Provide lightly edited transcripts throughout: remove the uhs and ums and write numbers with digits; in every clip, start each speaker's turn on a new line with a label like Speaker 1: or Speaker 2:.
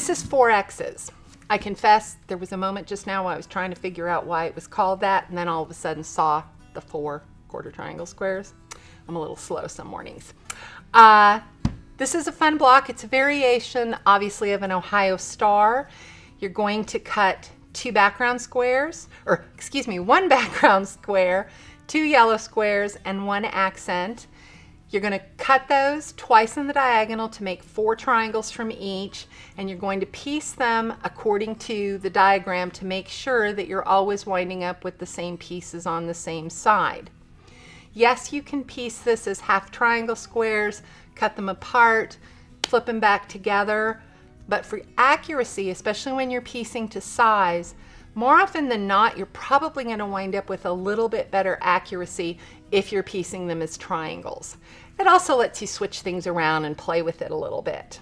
Speaker 1: This is 4X's. I confess there was a moment just now while I was trying to figure out why it was called that, and then all of a sudden saw the 4 quarter triangle squares. I'm a little slow some mornings. This is a fun block. It's a variation, obviously, of an Ohio star. You're going to cut 2 background squares, or excuse me, 1 background square, 2 yellow squares, and 1 accent. You're going to cut those twice in the diagonal to make 4 triangles from each, and you're going to piece them according to the diagram to make sure that you're always winding up with the same pieces on the same side. Yes, you can piece this as half triangle squares, cut them apart, flip them back together, but for accuracy, especially when you're piecing to size, more often than not, you're probably going to wind up with a little bit better accuracy if you're piecing them as triangles. It also lets you switch things around and play with it a little bit.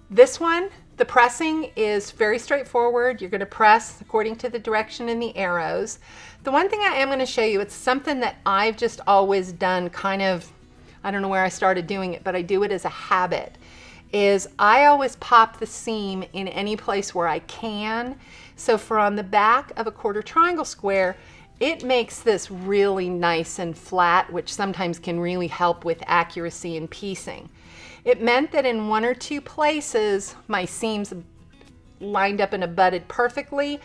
Speaker 1: This one, the pressing is very straightforward. You're going to press according to the direction in the arrows. The one thing I am going to show you, it's something that I've just always done kind of, I don't know where I started doing it, but I do it as a habit, is I always pop the seam in any place where I can. So for on the back of a quarter triangle square, it makes this really nice and flat, which sometimes can really help with accuracy in piecing. It meant that in 1 or 2 places, my seams lined up and abutted perfectly.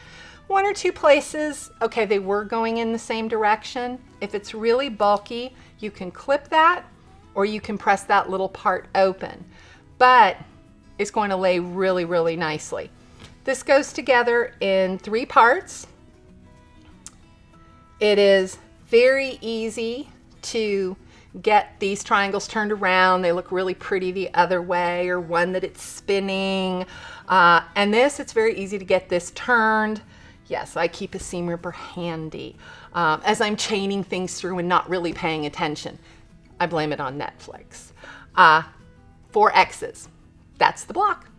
Speaker 1: 1 or 2 places, okay, they were going in the same direction. If it's really bulky, you can clip that, or you can press that little part open. But it's going to lay really, really nicely. This goes together in 3 parts. It is very easy to get these triangles turned around. They look really pretty the other way, or one that it's spinning. And this, it's very easy to get this turned. Yes, I keep a seam ripper handy as I'm chaining things through and not really paying attention. I blame it on Netflix. 4X's. That's the block.